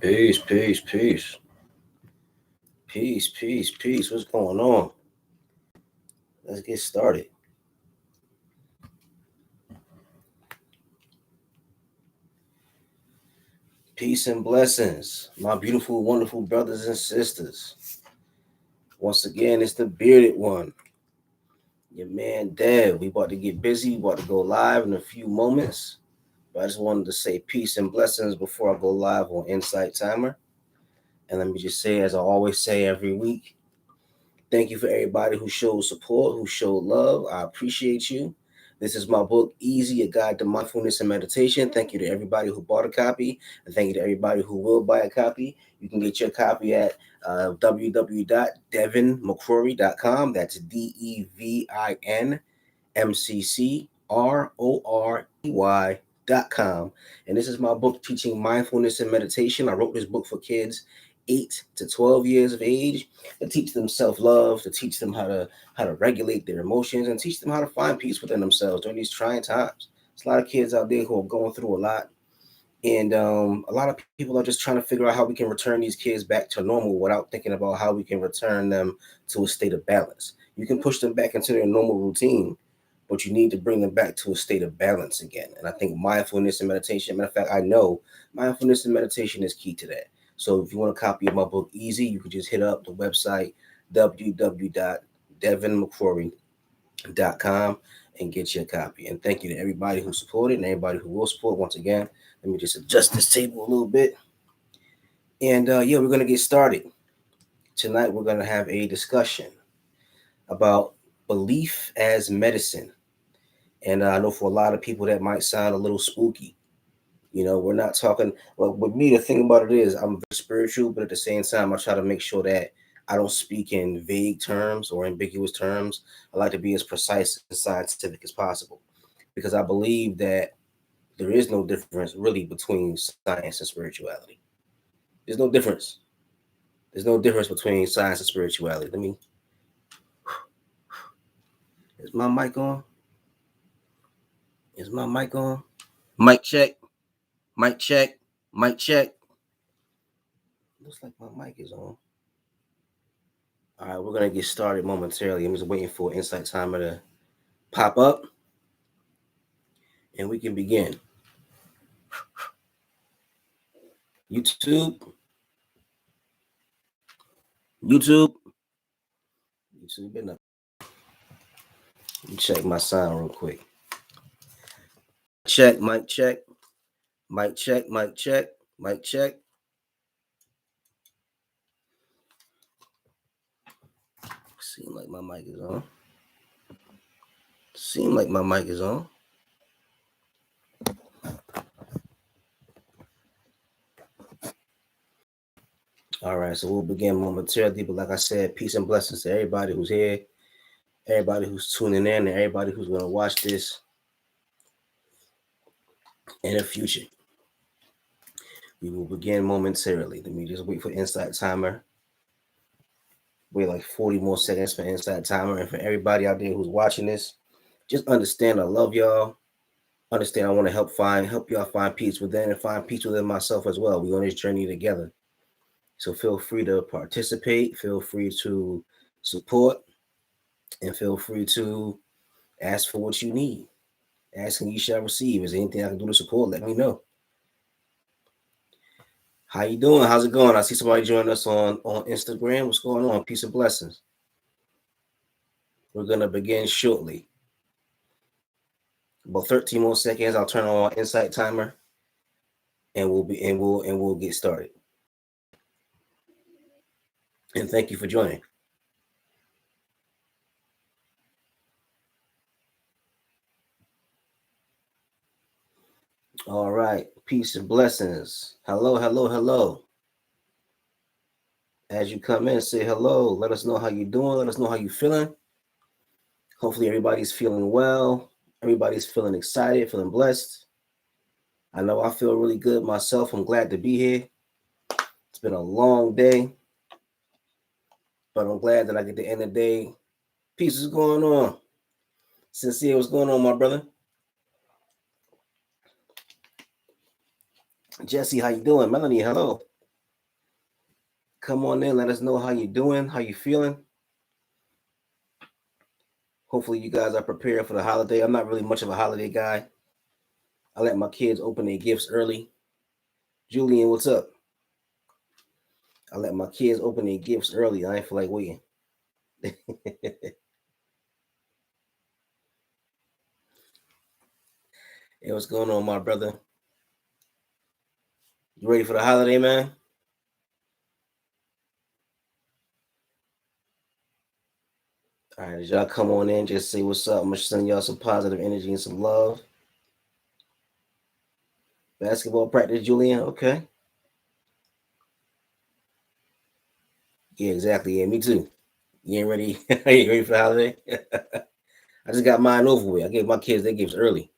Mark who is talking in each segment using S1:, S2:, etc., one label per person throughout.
S1: Peace, peace, peace. Peace, peace, peace. What's going on? Let's get started. Peace and blessings, my beautiful, wonderful brothers and sisters. Once again, it's the bearded one, your man Dev. We about to get busy, we about to go live in a few moments. But I just wanted to say peace and blessings before I go live on Insight Timer. And let me just say, as I always say every week, thank you for everybody who showed support, who showed love. I appreciate you. This is my book, Easy, A Guide to Mindfulness and Meditation. Thank you to everybody who bought a copy, and thank you to everybody who will buy a copy. You can get your copy at www.devinmccrory.com. That's DEVINMCCROREY.com. And this is my book teaching mindfulness and meditation. I wrote this book for kids 8 to 12 years of age to teach them self-love, to teach them how to regulate their emotions, and teach them how to find peace within themselves during these trying times. There's a lot of kids out there who are going through a lot, and a lot of people are just trying to figure out how we can return these kids back to normal without thinking about how we can return them to a state of balance. You can push them back into their normal routine, but you need to bring them back to a state of balance again. And I think mindfulness and meditation, matter of fact, I know mindfulness and meditation is key to that. So if you want a copy of my book, Easy, you can just hit up the website, www.devinmccrory.com, and get your copy. And thank you to everybody who supported and everybody who will support. Once again, let me just adjust this table a little bit. And we're going to get started. Tonight, we're going to have a discussion about belief as medicine. And I know for a lot of people that might sound a little spooky. You know, we're not talking. Well, with me, the thing about it is I'm very spiritual, but at the same time, I try to make sure that I don't speak in vague terms or ambiguous terms. I like to be as precise and scientific as possible because I believe that there is no difference really between science and spirituality. There's no difference. There's no difference between science and spirituality. Is my mic on? Is my mic on? Mic check. Mic check. Mic check. Looks like my mic is on. All right, we're going to get started momentarily. I'm just waiting for Insight Timer to pop up, and we can begin. YouTube. Been up. Let me check my sound real quick. Check, mic check. Mic check, mic check, mic check. Seem like my mic is on. All right, so we'll begin momentarily. But like I said, peace and blessings to everybody who's here, everybody who's tuning in, and everybody who's going to watch this in the future. We will begin momentarily. Let me just wait for Insight Timer. Wait like 40 more seconds for Insight Timer. And for everybody out there who's watching this, just understand I love y'all. Understand I want to help y'all find peace within and find peace within myself as well. We're on this journey together. So feel free to participate, feel free to support, and feel free to ask for what you need. Ask and you shall receive. Is there anything I can do to support? Let me know. How you doing? How's it going? I see somebody joining us on Instagram. What's going on? Peace and blessings. We're gonna begin shortly. About 13 more seconds. I'll turn on Insight Timer, and we'll get started. And thank you for joining. All right. Peace and blessings. Hello, hello, hello. As you come in, say hello. Let us know how you're doing. Let us know how you're feeling. Hopefully everybody's feeling well. Everybody's feeling excited, feeling blessed. I know I feel really good myself. I'm glad to be here. It's been a long day, but I'm glad that I get to end the day. Peace is going on. Sincere, what's going on, my brother? Jesse, how you doing? Melanie, hello. Come on in. Let us know how you're doing, how you feeling. Hopefully you guys are prepared for the holiday. I'm not really much of a holiday guy. I let my kids open their gifts early. Julian, what's up? I let my kids open their gifts early. I ain't feel like waiting. Hey, what's going on, my brother? You ready for the holiday, man? All right, as y'all come on in, just say what's up. I'm gonna send y'all some positive energy and some love. Basketball practice, Julian. Okay. Yeah, exactly. Yeah, me too. You ain't ready? You ain't ready for the holiday? I just got mine over with. I gave my kids their gifts early.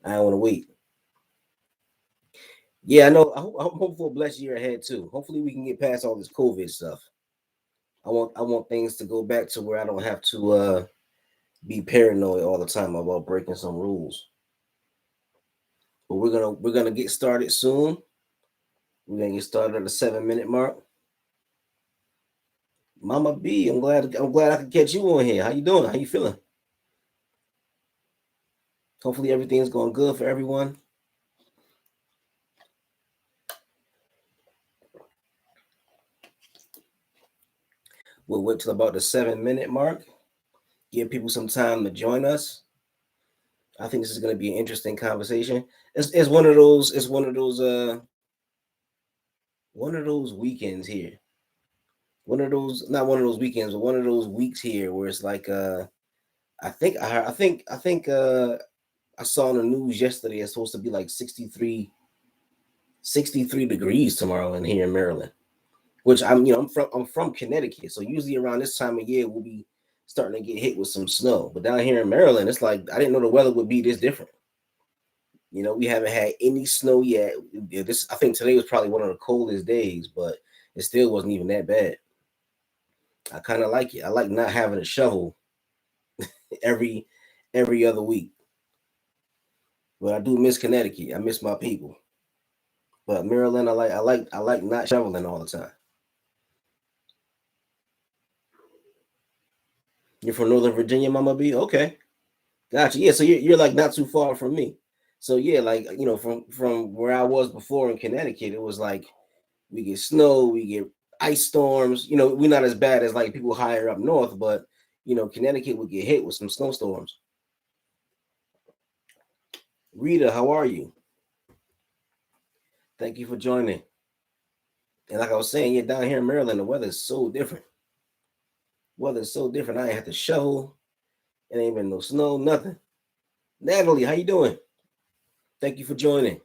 S1: I don't want to wait. Yeah, I know. I'm hopeful for a blessed year ahead too. Hopefully, we can get past all this COVID stuff. I want things to go back to where I don't have to be paranoid all the time about breaking some rules. But we're gonna get started soon. We're gonna get started at the 7 minute mark. Mama B, I'm glad I could catch you on here. How you doing? How you feeling? Hopefully everything's going good for everyone. We'll wait till about the 7 minute mark. Give people some time to join us. I think this is going to be an interesting conversation. It's one of those. It's one of those weekends here. One of those, not one of those weekends, but one of those weeks here where it's like I saw on the news yesterday it's supposed to be like 63 degrees tomorrow in here in Maryland. Which I'm from Connecticut, so usually around this time of year we'll be starting to get hit with some snow. But down here in Maryland, it's like I didn't know the weather would be this different. We haven't had any snow yet. This I think today was probably one of the coldest days, but it still wasn't even that bad. I kind of like it. I like not having a shovel every every other week. But I do miss Connecticut. I miss my people. But Maryland, I like not shoveling all the time. You're from Northern Virginia, Mama B? Okay. Gotcha. Yeah, so you're like not too far from me. So yeah, like from where I was before in Connecticut, it was like we get snow, we get ice storms. We're not as bad as like people higher up north, but Connecticut would get hit with some snowstorms. Rita, how are you? Thank you for joining. And like I was saying, yeah, down here in Maryland, the weather is so different. Weather is so different. I ain't have to shovel. It ain't been no snow, nothing. Natalie, how you doing? Thank you for joining.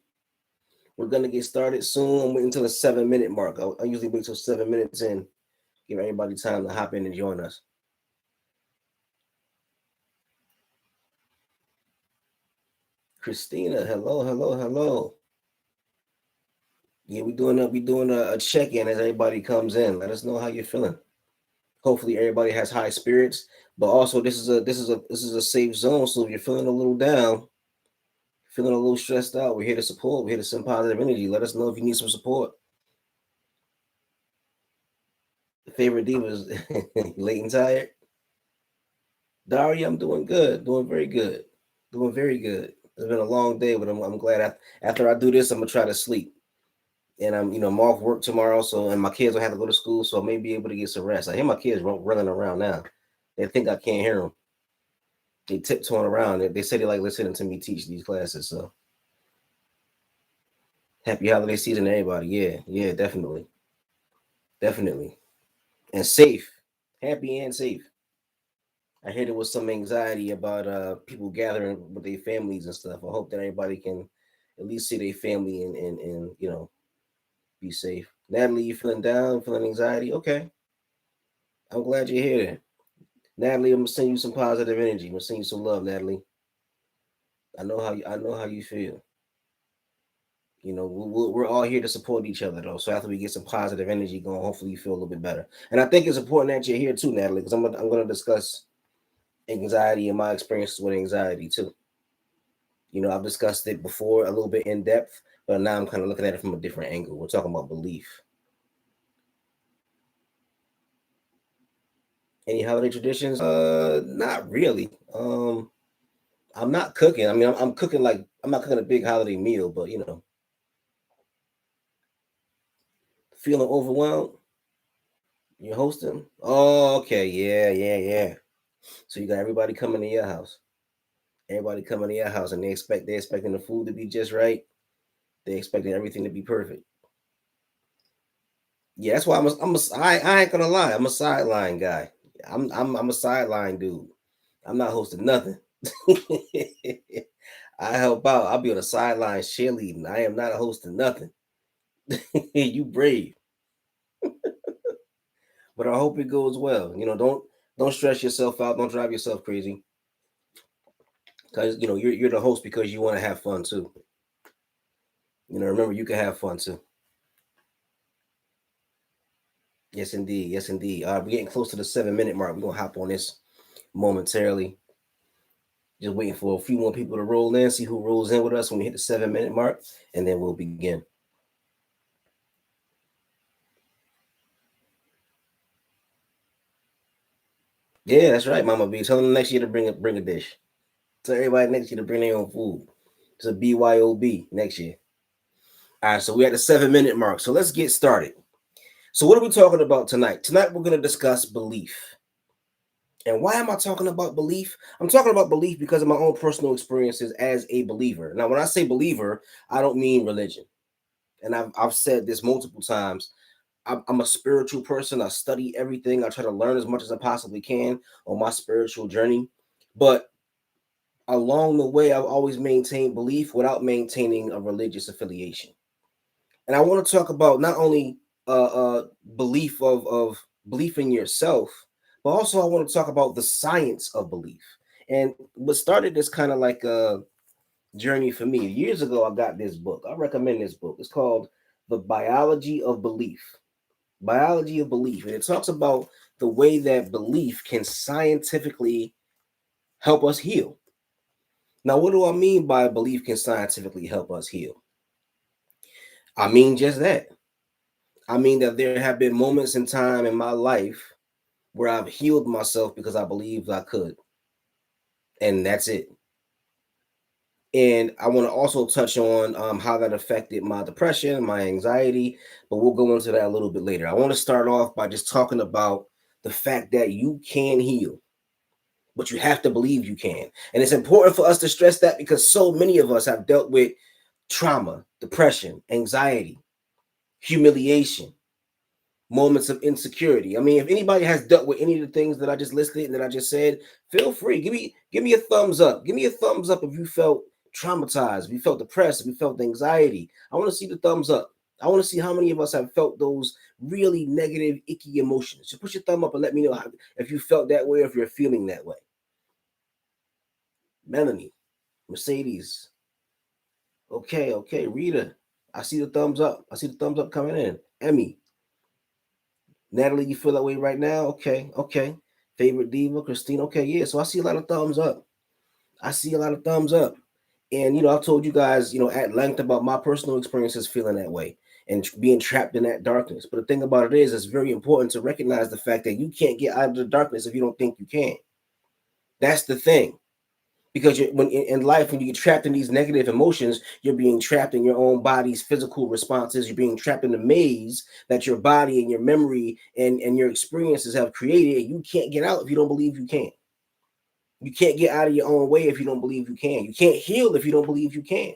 S1: We're gonna get started soon. I'm waiting until the 7 minute mark. I usually wait till 7 minutes in, give everybody time to hop in and join us. Christina, hello, hello, hello. Yeah, we doing a check-in as everybody comes in. Let us know how you're feeling. Hopefully everybody has high spirits, but also this is a safe zone. So if you're feeling a little down, feeling a little stressed out, we're here to support. We're here to send positive energy. Let us know if you need some support. Favorite divas, late and tired. Daria, I'm doing good, doing very good, doing very good. It's been a long day, but I'm glad after I do this, I'm gonna try to sleep. And I'm off work tomorrow, so and my kids will have to go to school, so I may be able to get some rest. I hear my kids running around now. They think I can't hear them. They tiptoeing around. They say they like listening to me teach these classes. So happy holiday season, to everybody. Yeah, yeah, definitely, definitely, and safe, happy and safe. I hear there was some anxiety about people gathering with their families and stuff. I hope that everybody can at least see their family and be safe. Natalie, you feeling down, feeling anxiety? Okay, I'm glad you're here. Natalie, I'm gonna send you some positive energy. I'm gonna send you some love, Natalie. I know how you feel. We're all here to support each other though. So after we get some positive energy going, hopefully you feel a little bit better. And I think it's important that you're here too, Natalie, because I'm gonna discuss anxiety and my experiences with anxiety too. I've discussed it before a little bit in depth, but now I'm kind of looking at it from a different angle. We're talking about belief. Any holiday traditions? Not really. I'm not cooking. I mean, I'm cooking like I'm not cooking a big holiday meal, but feeling overwhelmed. You're hosting. Oh, okay, yeah, yeah, yeah. So you got everybody coming to your house. Everybody coming to your house, and they're expecting the food to be just right. They expecting everything to be perfect. Yeah, that's why I ain't gonna lie. I'm a sideline guy. I'm a sideline dude. I'm not hosting nothing. I help out. I'll be on the sideline cheerleading. I am not hosting nothing. You brave, but I hope it goes well. Don't stress yourself out. Don't drive yourself crazy. Because you're the host because you want to have fun too. Remember you can have fun too. Yes, indeed. Yes, indeed. We're getting close to the 7 minute mark. We're gonna hop on this momentarily. Just waiting for a few more people to roll in, see who rolls in with us when we hit the 7 minute mark, and then we'll begin. Yeah, that's right, Mama B. Tell them next year to bring a dish. Tell everybody next year to bring their own food. It's a BYOB next year. All right, so we're at the 7 minute mark. So let's get started. So what are we talking about tonight? Tonight we're going to discuss belief. And why am I talking about belief? I'm talking about belief because of my own personal experiences as a believer. Now, when I say believer, I don't mean religion. And I've said this multiple times. I'm a spiritual person. I study everything. I try to learn as much as I possibly can on my spiritual journey. But along the way, I've always maintained belief without maintaining a religious affiliation. And I want to talk about not only belief of belief in yourself, but also I want to talk about the science of belief. And what started this kind of like a journey for me years ago, I got this book. I recommend this book. It's called The Biology of Belief. Biology of Belief, and it talks about the way that belief can scientifically help us heal. Now, what do I mean by belief can scientifically help us heal? I mean just that. I mean that there have been moments in time in my life where I've healed myself because I believed I could. And that's it. And I want to also touch on how that affected my depression, my anxiety, but we'll go into that a little bit later. I want to start off by just talking about the fact that you can heal, but you have to believe you can. And it's important for us to stress that because so many of us have dealt with trauma, depression, anxiety, humiliation, moments of insecurity. I mean, if anybody has dealt with any of the things that I just listed and that I just said, feel free. Give me a thumbs up. Give me a thumbs up if you felt traumatized, if you felt depressed, if you felt anxiety. I want to see the thumbs up. I want to see how many of us have felt those really negative, icky emotions. So put your thumb up and let me know if you felt that way or if you're feeling that way. Melanie, Mercedes. Okay. Rita, I see the thumbs up. I see the thumbs up coming in. Emmy, Natalie, you feel that way right now? Okay. Favorite diva, Christine. Okay, yeah. So I see a lot of thumbs up. I see a lot of thumbs up. And I've told you guys, at length about my personal experiences feeling that way and being trapped in that darkness. But the thing about it is, it's very important to recognize the fact that you can't get out of the darkness if you don't think you can. That's the thing. Because when in life, when you get trapped in these negative emotions, you're being trapped in your own body's physical responses. You're being trapped in the maze that your body and your memory and your experiences have created. And you can't get out if you don't believe you can. You can't get out of your own way if you don't believe you can. You can't heal if you don't believe you can.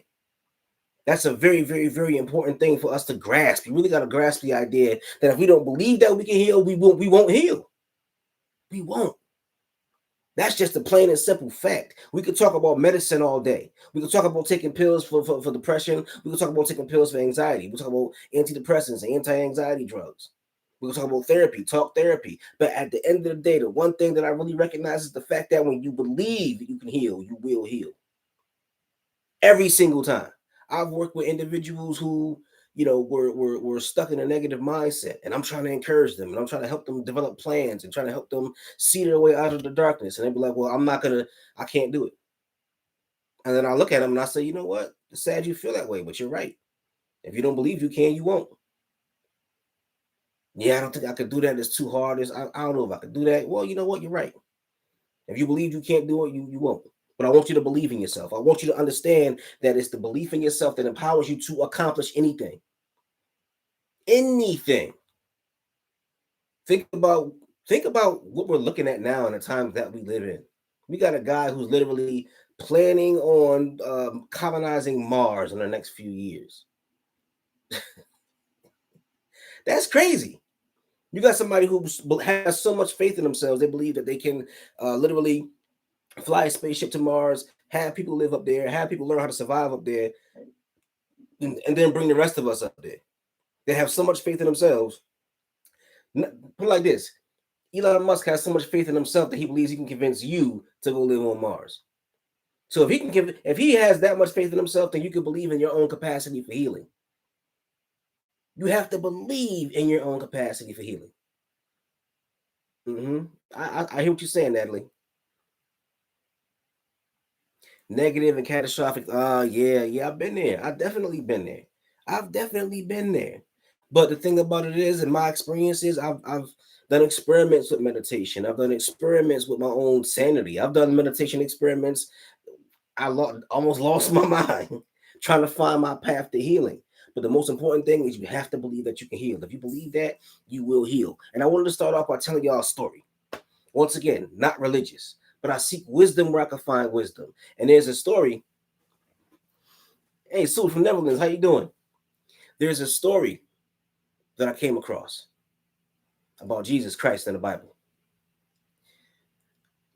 S1: That's a very, very, very important thing for us to grasp. You really got to grasp the idea that if we don't believe that we can heal, we won't heal. We won't. That's just a plain and simple fact. We could talk about medicine all day. We could talk about taking pills for depression. We could talk about taking pills for anxiety. We could talk about antidepressants and anti-anxiety drugs. We could talk about talk therapy. But at the end of the day, the one thing that I really recognize is the fact that when you believe that you can heal, you will heal. Every single time. I've worked with individuals who were stuck in a negative mindset, and I'm trying to encourage them, and I'm trying to help them develop plans and trying to help them see their way out of the darkness. And they'd be like, well, I can't do it. And then I look at them and I say, you know what? It's sad you feel that way, but you're right. If you don't believe you can, you won't. Yeah, I don't think I could do that. It's too hard. I don't know if I could do that. Well, you know what? You're right. If you believe you can't do it, you won't. But I want you to believe in yourself. I want you to understand that it's the belief in yourself that empowers you to accomplish anything. Anything. Think about think about what we're looking at now in the times that we live in. We got a guy who's literally planning on colonizing Mars in the next few years. That's crazy. You got somebody who has so much faith in themselves, they believe that they can literally fly a spaceship to Mars, have people live up there, have people learn how to survive up there, and then bring the rest of us up there. They have so much faith in themselves. Put it like this: Elon Musk has so much faith in himself that he believes he can convince you to go live on Mars. So if he has that much faith in himself, then you can believe in your own capacity for healing. You have to believe in your own capacity for healing. Mm-hmm. I hear what you're saying, Natalie. Negative and catastrophic. Yeah, I've been there. I've definitely been there. I've definitely been there. But the thing about it is, in my experiences, I've done experiments with meditation. I've done experiments with my own sanity. I've done meditation experiments. Almost lost my mind trying to find my path to healing. But the most important thing is you have to believe that you can heal. If you believe that, you will heal. And I wanted to start off by telling y'all a story. Once again, not religious, but I seek wisdom where I can find wisdom. And there's a story. Hey, Sue from Netherlands, how you doing? There's a story that I came across about Jesus Christ in the Bible.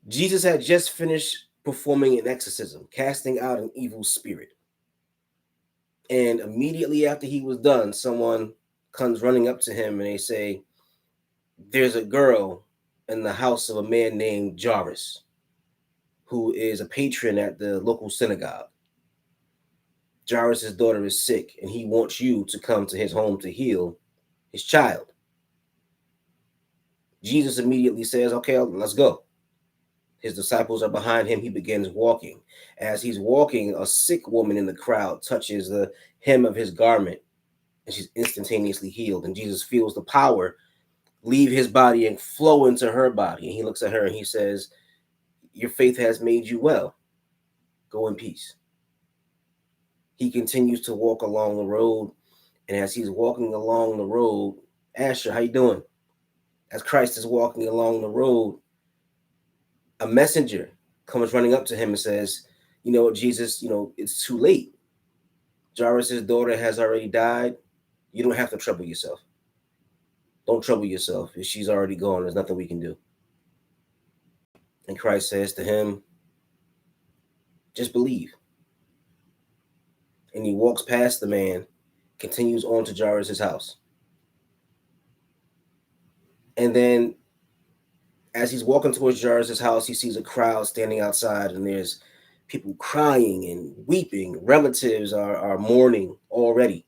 S1: Jesus had just finished performing an exorcism, casting out an evil spirit. And immediately after he was done, someone comes running up to him and they say, there's a girl in the house of a man named Jairus, who is a patron at the local synagogue. Jairus' daughter is sick, and he wants you to come to his home to heal his child. Jesus immediately says, okay, let's go. His disciples are behind him. He begins walking. As he's walking, a sick woman in the crowd touches the hem of his garment, and she's instantaneously healed. And Jesus feels the power leave his body and flow into her body. And he looks at her and he says, your faith has made you well. Go in peace. He continues to walk along the road. And as he's walking along the road, Asher, how you doing? As Christ is walking along the road, a messenger comes running up to him and says, you know, Jesus, it's too late. Jairus' daughter has already died. You don't have to trouble yourself. Don't trouble yourself. If she's already gone, there's nothing we can do. And Christ says to him, just believe. And he walks past the man, continues on to Jairus' house. And then as he's walking towards Jairus' house, he sees a crowd standing outside, and there's people crying and weeping. Relatives are mourning already.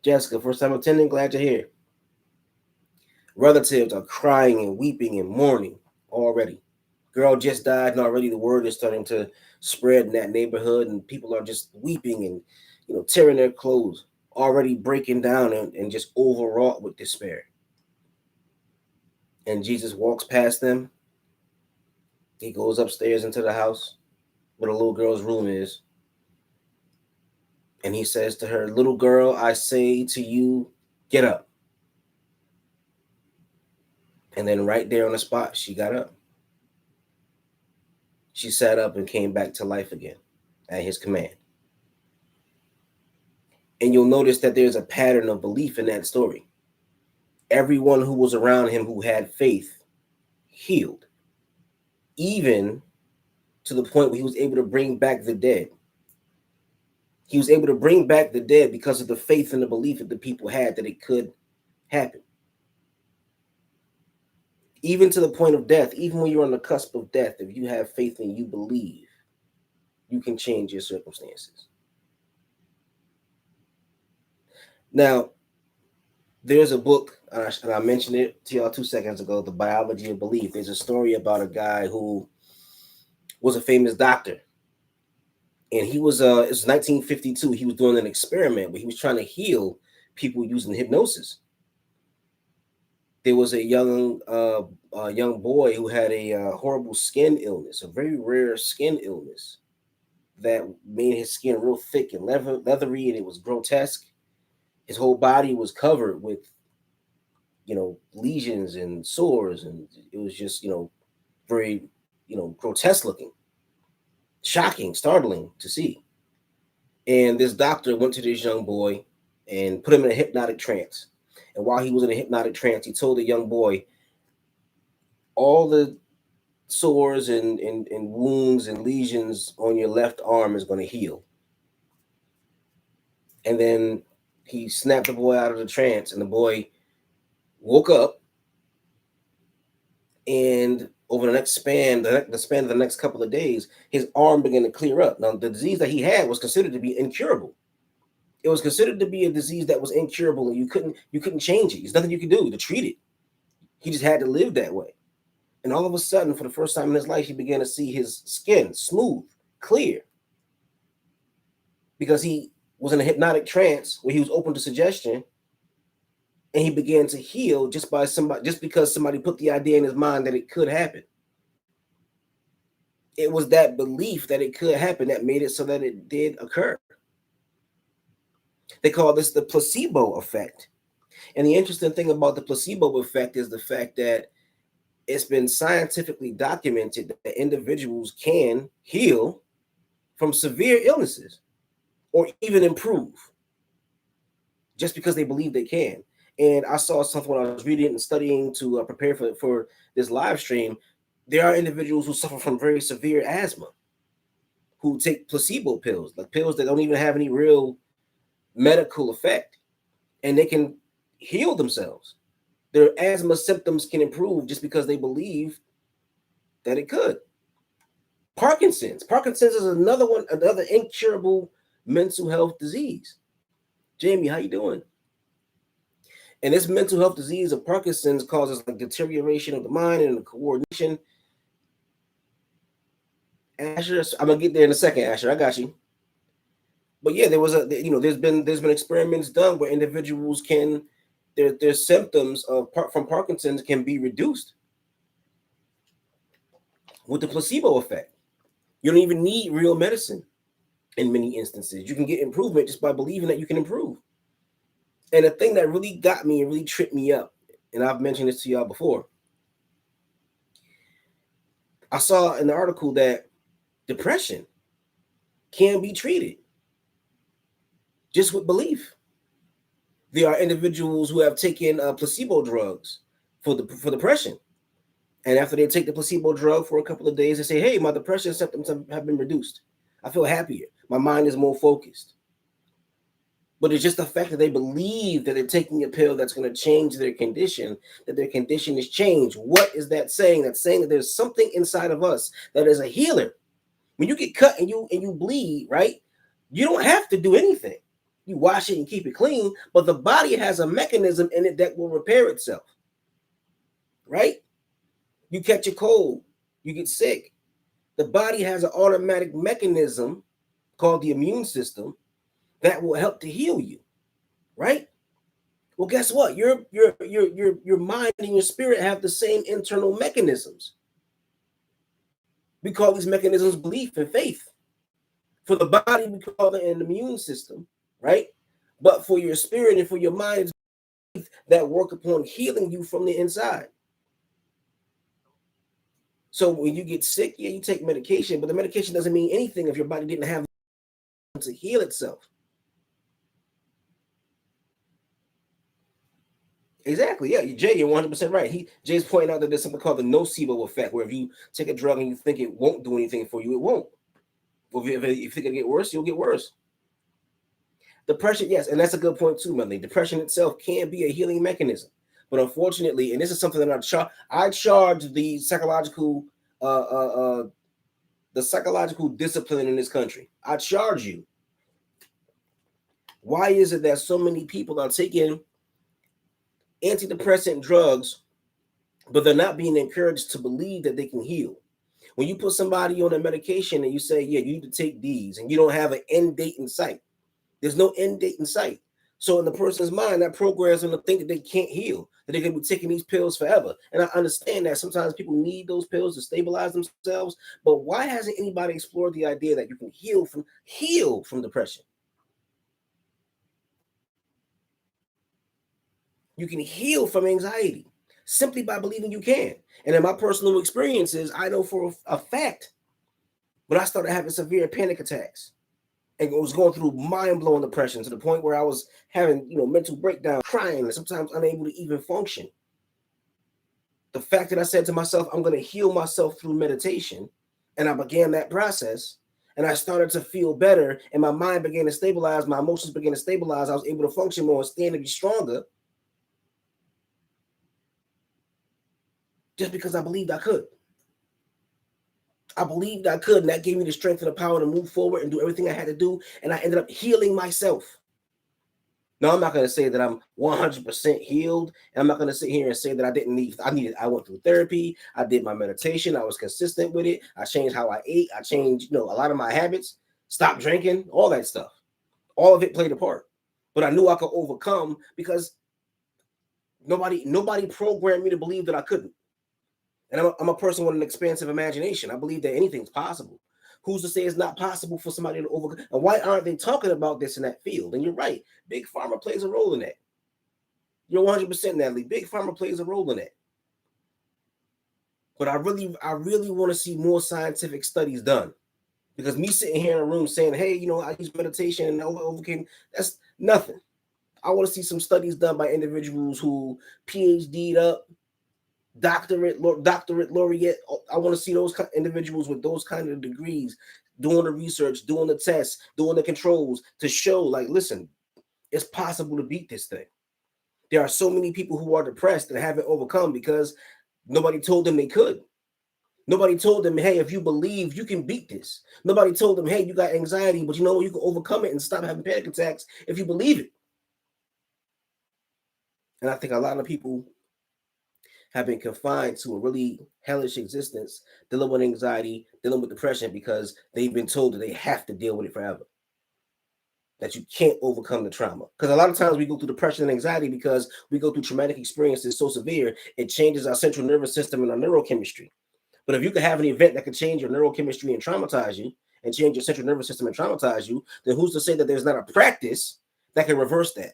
S1: Jessica, first time attending, glad to hear. Relatives are crying and weeping and mourning already. Girl just died, and already the word is starting to spread in that neighborhood, and people are just weeping and tearing their clothes, already breaking down and just overwrought with despair. And Jesus walks past them. He goes upstairs into the house where the little girl's room is. And he says to her, little girl, I say to you, get up. And then right there on the spot, she got up. She sat up and came back to life again at his command. And you'll notice that there's a pattern of belief in that story. Everyone who was around him who had faith healed, even to the point where he was able to bring back the dead. He was able to bring back the dead because of the faith and the belief that the people had that it could happen. Even to the point of death, even when you're on the cusp of death, if you have faith and you believe, you can change your circumstances. Now, there's a book, and I mentioned it to y'all 2 seconds ago, The Biology of Belief. There's a story about a guy who was a famous doctor. And it was 1952. He was doing an experiment where he was trying to heal people using hypnosis. there was a young boy who had a horrible skin illness, a very rare skin illness that made his skin real thick and leathery, and it was grotesque. His whole body was covered with, lesions and sores, and it was just, very, grotesque looking, shocking, startling to see. And this doctor went to this young boy and put him in a hypnotic trance. And while he was in a hypnotic trance, he told the young boy all the sores and wounds and lesions on your left arm is going to heal. And then he snapped the boy out of the trance, and the boy woke up. And over the span of the next couple of days, his arm began to clear up. Now, the disease that he had was considered to be incurable. It was considered to be a disease that was incurable, and you couldn't change it. There's nothing you could do to treat it. He just had to live that way. And all of a sudden, for the first time in his life, he began to see his skin smooth, clear, because he was in a hypnotic trance where he was open to suggestion, and he began to heal just because somebody put the idea in his mind that it could happen. It was that belief that it could happen that made it so that it did occur. They call this the placebo effect. And the interesting thing about the placebo effect is the fact that it's been scientifically documented that individuals can heal from severe illnesses or even improve just because they believe they can. And I saw something when I was reading and studying to prepare for this live stream. There are individuals who suffer from very severe asthma who take placebo pills, like pills that don't even have any real medical effect, and they can heal themselves. Their asthma symptoms can improve just because they believe that it could. Parkinson's is another incurable mental health disease. Jamie, how you doing? And this mental health disease of Parkinson's causes like deterioration of the mind and the coordination. Asher, I'm gonna get there in a second, Asher. I got you. But yeah, there's been experiments done where individuals can their symptoms from Parkinson's can be reduced with the placebo effect. You don't even need real medicine in many instances. You can get improvement just by believing that you can improve. And the thing that really got me and really tripped me up, and I've mentioned this to y'all before, I saw in the article that depression can be treated just with belief. There are individuals who have taken placebo drugs for depression. And after they take the placebo drug for a couple of days, they say, hey, my depression symptoms have been reduced. I feel happier. My mind is more focused. But it's just the fact that they believe that they're taking a pill that's going to change their condition, that their condition is changed. What is that saying? That's saying that there's something inside of us that is a healer. When you get cut and you bleed, right? You don't have to do anything. You wash it and keep it clean, but the body has a mechanism in it that will repair itself, right? You catch a cold, you get sick. The body has an automatic mechanism called the immune system that will help to heal you, right? Well, guess what? Your mind and your spirit have the same internal mechanisms. We call these mechanisms belief and faith. For the body, we call it an immune system, right? But for your spirit and for your mind, it's that work upon healing you from the inside. So when you get sick, yeah, you take medication, but the medication doesn't mean anything if your body didn't have to heal itself. Exactly. Yeah, Jay, you're 100% right. Jay's pointing out that there's something called the nocebo effect, where if you take a drug and you think it won't do anything for you, it won't. Well, if you think it'll get worse, you'll get worse. Depression, yes, and that's a good point too, Melanie. Depression itself can be a healing mechanism, but unfortunately, and this is something that I charge the psychological discipline in this country. I charge you. Why is it that so many people are taking antidepressant drugs, but they're not being encouraged to believe that they can heal? When you put somebody on a medication and you say, yeah, you need to take these, and you don't have an end date in sight. There's no end date in sight. So in the person's mind, that programs them to think that they can't heal, that they're gonna be taking these pills forever. And I understand that sometimes people need those pills to stabilize themselves. But why hasn't anybody explored the idea that you can heal from depression? You can heal from anxiety simply by believing you can. And in my personal experiences, I know for a fact when I started having severe panic attacks and was going through mind-blowing depression to the point where I was having, mental breakdown, crying, and sometimes unable to even function. The fact that I said to myself, I'm going to heal myself through meditation, and I began that process, and I started to feel better, and my mind began to stabilize, my emotions began to stabilize, I was able to function more and stand to be stronger just because I believed I could. I believed I could, and that gave me the strength and the power to move forward and do everything I had to do, and I ended up healing myself. Now, I'm not going to say that I'm 100% healed, and I'm not going to sit here and say that I went through therapy, I did my meditation, I was consistent with it, I changed how I ate, I changed, a lot of my habits, stopped drinking, all that stuff. All of it played a part. But I knew I could overcome because nobody programmed me to believe that I couldn't. And I'm a person with an expansive imagination. I believe that anything's possible. Who's to say it's not possible for somebody to overcome? And why aren't they talking about this in that field? And you're right. Big Pharma plays a role in that. You're 100%, Natalie. Big Pharma plays a role in that. But I really want to see more scientific studies done. Because me sitting here in a room saying, hey, I use meditation and I overcame, that's nothing. I want to see some studies done by individuals who PhD'd up, doctorate laureate. I want to see those individuals with those kind of degrees doing the research, doing the tests, doing the controls to show, like, listen, it's possible to beat this thing. There are so many people who are depressed and haven't overcome because nobody told them they could. Nobody told them, hey, if you believe, you can beat this. Nobody told them, hey, you got anxiety, but you can overcome it and stop having panic attacks if you believe it. And I think a lot of people have been confined to a really hellish existence, dealing with anxiety, dealing with depression, because they've been told that they have to deal with it forever. That you can't overcome the trauma. Because a lot of times we go through depression and anxiety because we go through traumatic experiences so severe, it changes our central nervous system and our neurochemistry. But if you could have an event that could change your neurochemistry and traumatize you, and change your central nervous system and traumatize you, then who's to say that there's not a practice that can reverse that?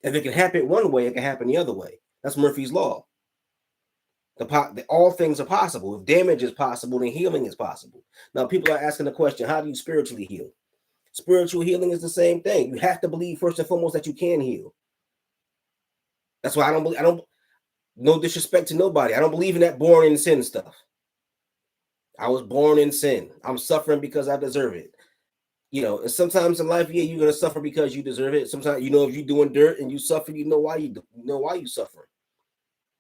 S1: If it can happen one way, it can happen the other way. That's Murphy's Law. All things are possible. If damage is possible, then healing is possible. Now, people are asking the question, how do you spiritually heal? Spiritual healing is the same thing. You have to believe first and foremost that you can heal. That's why I don't, no disrespect to nobody, I don't believe in that born in sin stuff. I was born in sin. I'm suffering because I deserve it. And sometimes in life, you're gonna suffer because you deserve it. Sometimes, if you're doing dirt and you suffer, you know why you suffer.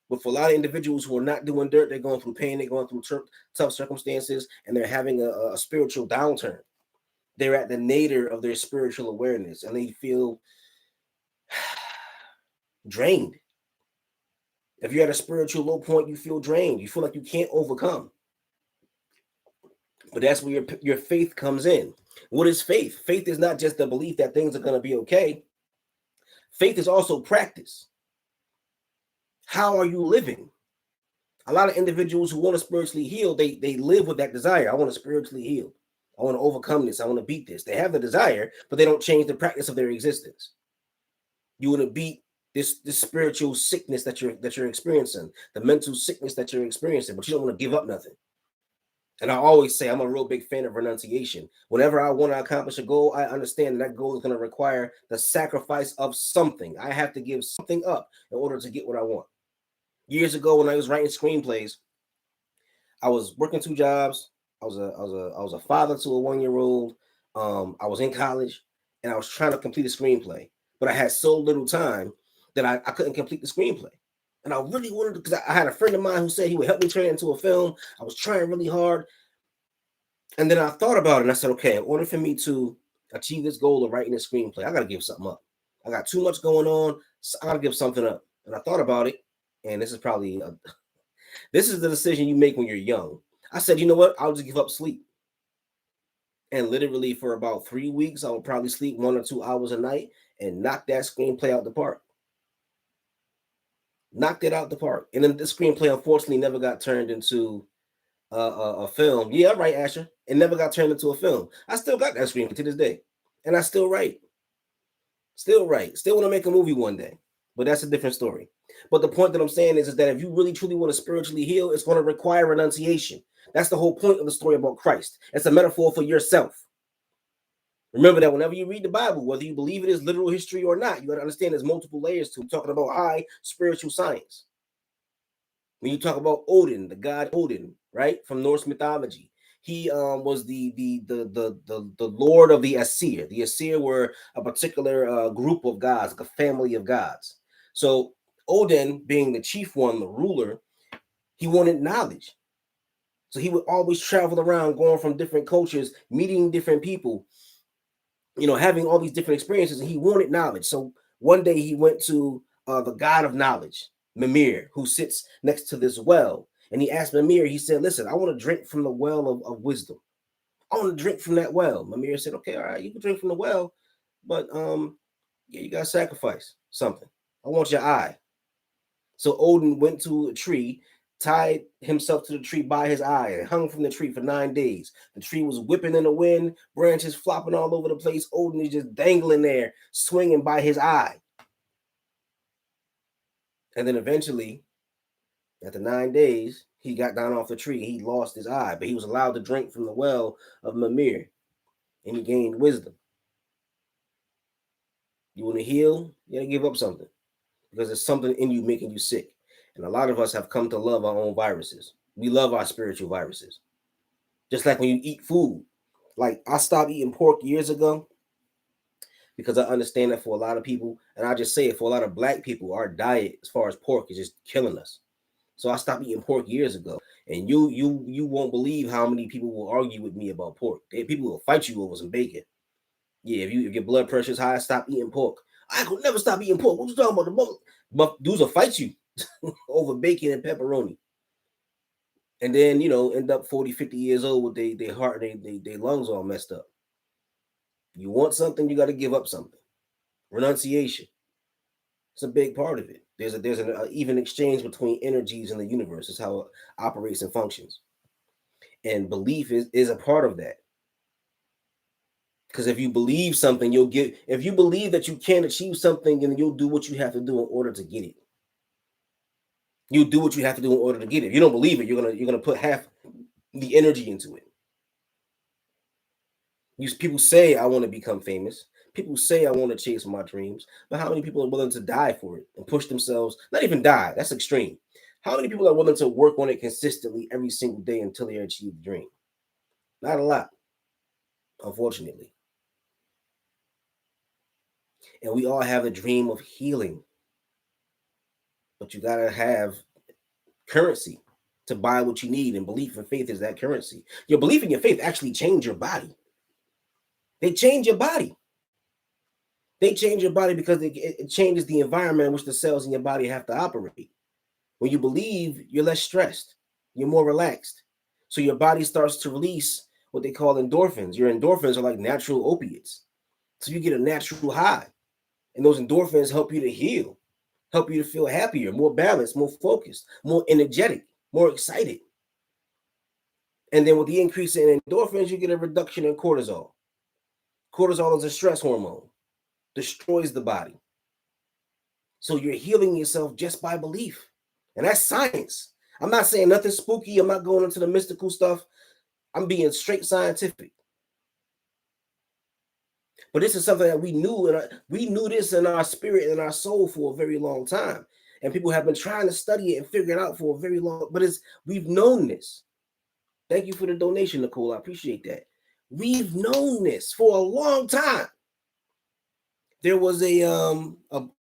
S1: But for a lot of individuals who are not doing dirt, they're going through pain, they're going through tough circumstances, and they're having a spiritual downturn. They're at the nadir of their spiritual awareness, and they feel drained. If you're at a spiritual low point, you feel drained. You feel like you can't overcome. But that's where your faith comes in. What is faith? Faith is not just the belief that things are going to be okay. Faith is also practice. How are you living? A lot of individuals who want to spiritually heal, they live with that desire. I want to spiritually heal. I want to overcome this. I want to beat this. They have the desire, but they don't change the practice of their existence. You want to beat this spiritual sickness that you're experiencing, the mental sickness that you're experiencing, but you don't want to give up nothing. And I always say I'm a real big fan of renunciation. Whenever I want to accomplish a goal, I understand that goal is going to require the sacrifice of something. I have to give something up in order to get what I want. Years ago, when I was writing screenplays, I was working 2 jobs. I was a father to a 1-year-old. I was in college, and I was trying to complete a screenplay, but I had so little time that I couldn't complete the screenplay. And I really wanted to, because I had a friend of mine who said he would help me turn it into a film. I was trying really hard. And then I thought about it, and I said, okay, in order for me to achieve this goal of writing a screenplay, I got to give something up. I got too much going on, so I got to give something up. And I thought about it, and this is the decision you make when you're young. I said, you know what? I'll just give up sleep. And literally for about 3 weeks, I would probably sleep 1 or 2 hours a night and knock that screenplay out the park. Knocked it out the park. And then the screenplay, unfortunately, never got turned into a film. Yeah, right, Asher. It never got turned into a film. I still got that screenplay to this day. And I still write. Still write. Still want to make a movie one day. But that's a different story. But the point that I'm saying is that if you really truly want to spiritually heal, it's going to require renunciation. That's the whole point of the story about Christ. It's a metaphor for yourself. Remember that whenever you read the Bible, whether you believe it is literal history or not, you got to understand there's multiple layers to it. Talking about high spiritual science. When you talk about Odin, the god Odin, right, from Norse mythology, he was the lord of the Aesir. The Aesir were a particular group of gods, like a family of gods. So Odin, being the chief one, the ruler, he wanted knowledge. So he would always travel around, going from different cultures, meeting different people, having all these different experiences, and he wanted knowledge. So one day he went to the god of knowledge, Mimir, who sits next to this well. And he asked Mimir, he said, listen, I want to drink from the well of wisdom. I want to drink from that well. Mimir said, okay, all right, you can drink from the well, but yeah, you got to sacrifice something. I want your eye. So Odin went to a tree, tied himself to the tree by his eye, and hung from the tree for 9 days. The tree was whipping in the wind, branches flopping all over the place. Odin is just dangling there, swinging by his eye. And then eventually, after 9 days, he got down off the tree. He lost his eye, but he was allowed to drink from the well of Mimir, and he gained wisdom. You want to heal? You got to give up something, because there's something in you making you sick. And a lot of us have come to love our own viruses. We love our spiritual viruses. Just like when you eat food. Like, I stopped eating pork years ago because I understand that for a lot of people, and I just say it, for a lot of Black people, our diet as far as pork is just killing us. So I stopped eating pork years ago. And you won't believe how many people will argue with me about pork. People will fight you over some bacon. Yeah, if your blood pressure is high, stop eating pork. I could never stop eating pork. What you talking about? But dudes will fight you over bacon and pepperoni. And then, end up 40, 50 years old with their heart and their lungs all messed up. You want something, you got to give up something. Renunciation. It's a big part of it. There's an even exchange between energies in the universe. It's how it operates and functions. And belief is a part of that. Because if you believe something, if you believe that you can achieve something, then you'll do what you have to do in order to get it. You do what you have to do in order to get it. If you don't believe it, you're gonna put half the energy into it. People say, I want to become famous. People say, I want to chase my dreams. But how many people are willing to die for it and push themselves? Not even die. That's extreme. How many people are willing to work on it consistently every single day until they achieve the dream? Not a lot, unfortunately. And we all have a dream of healing. But you got to have currency to buy what you need, and belief and faith is that currency. Your belief and your faith actually change your body. They change your body. They change your body because it changes the environment in which the cells in your body have to operate. When you believe, you're less stressed. You're more relaxed. So your body starts to release what they call endorphins. Your endorphins are like natural opiates. So you get a natural high. And those endorphins help you to heal, help you to feel happier, more balanced, more focused, more energetic, more excited. And then with the increase in endorphins, you get a reduction in cortisol. Cortisol is a stress hormone, destroys the body. So you're healing yourself just by belief. And that's science. I'm not saying nothing spooky. I'm not going into the mystical stuff. I'm being straight scientific. But this is something that we knew, and we knew this in our spirit and our soul for a very long time. And people have been trying to study it and figure it out for a very long. But we've known this. Thank you for the donation, Nicole. I appreciate that. We've known this for a long time. There was a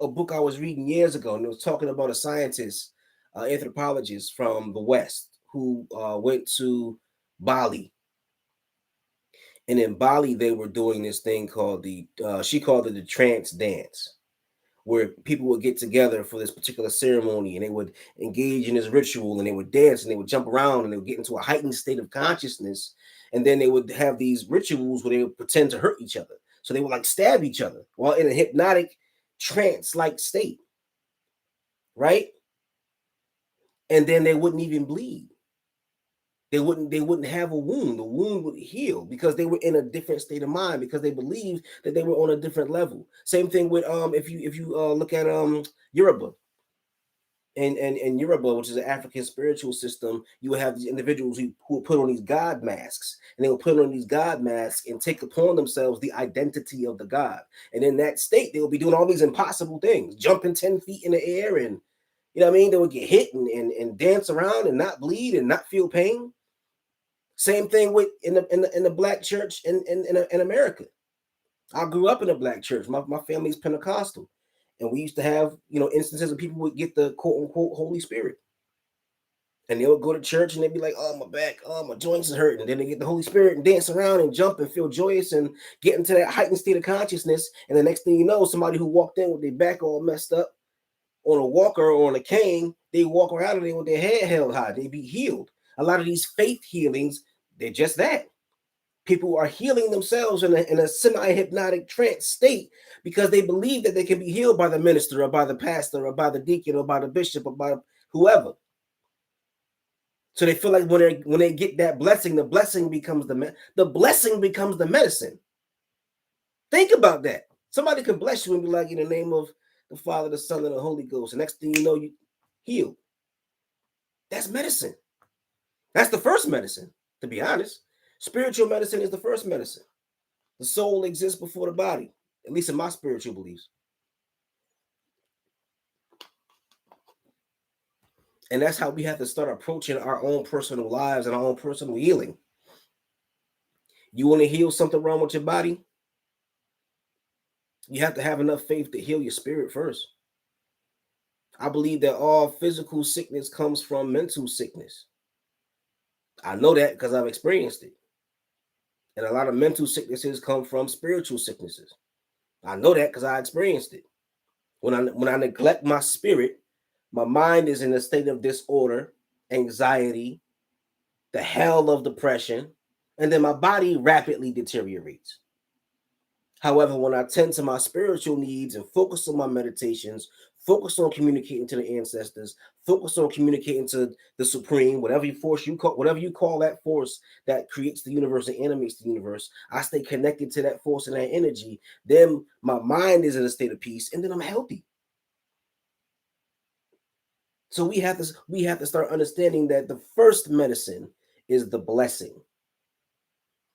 S1: book I was reading years ago, and it was talking about a scientist, anthropologist from the West who went to Bali. And in Bali, they were doing this thing called she called it the Trance Dance, where people would get together for this particular ceremony, and they would engage in this ritual, and they would dance, and they would jump around, and they would get into a heightened state of consciousness. And then they would have these rituals where they would pretend to hurt each other. So they would like stab each other while in a hypnotic trance-like state, right? And then they wouldn't even bleed. They wouldn't have a wound. The wound would heal because they were in a different state of mind, because they believed that they were on a different level. Same thing with if you look at Yoruba. And Yoruba, which is an African spiritual system, you will have these individuals who will put on these god masks, and they will put on these god masks and take upon themselves the identity of the god. And in that state, they will be doing all these impossible things, jumping 10 feet in the air, and you know what I mean? They would get hit and dance around and not bleed and not feel pain. Same thing with in the black church in America. I grew up in a black church. My family's Pentecostal. And we used to have, instances of people would get the quote unquote Holy Spirit. And they would go to church and they'd be like, oh, my back, oh, my joints is hurting. Then they get the Holy Spirit and dance around and jump and feel joyous and get into that heightened state of consciousness. And the next thing you know, somebody who walked in with their back all messed up on a walker or on a cane, they walk around and they with their head held high. They be healed. A lot of these faith healings, they're just that. People are healing themselves in a semi-hypnotic trance state because they believe that they can be healed by the minister or by the pastor or by the deacon or by the bishop or by whoever. So they feel like when they get that blessing, the blessing becomes the medicine. Think about that. Somebody can bless you and be like, in the name of the Father, the Son, and the Holy Ghost. And next thing you know, you heal. That's medicine. That's the first medicine, to be honest. Spiritual medicine is the first medicine. The soul exists before the body, at least in my spiritual beliefs. And that's how we have to start approaching our own personal lives and our own personal healing. You want to heal something wrong with your body? You have to have enough faith to heal your spirit first. I believe that all physical sickness comes from mental sickness. I know that because I've experienced it. And a lot of mental sicknesses come from spiritual sicknesses. I know that because I experienced it. When I neglect my spirit, my mind is in a state of disorder, anxiety, the hell of depression, and then my body rapidly deteriorates. However, when I tend to my spiritual needs and focus on my meditations, focus on communicating to the ancestors, focus on communicating to the supreme, whatever you call that force that creates the universe and animates the universe, I stay connected to that force and that energy. Then my mind is in a state of peace, and then I'm healthy. So we have to start understanding that the first medicine is the blessing.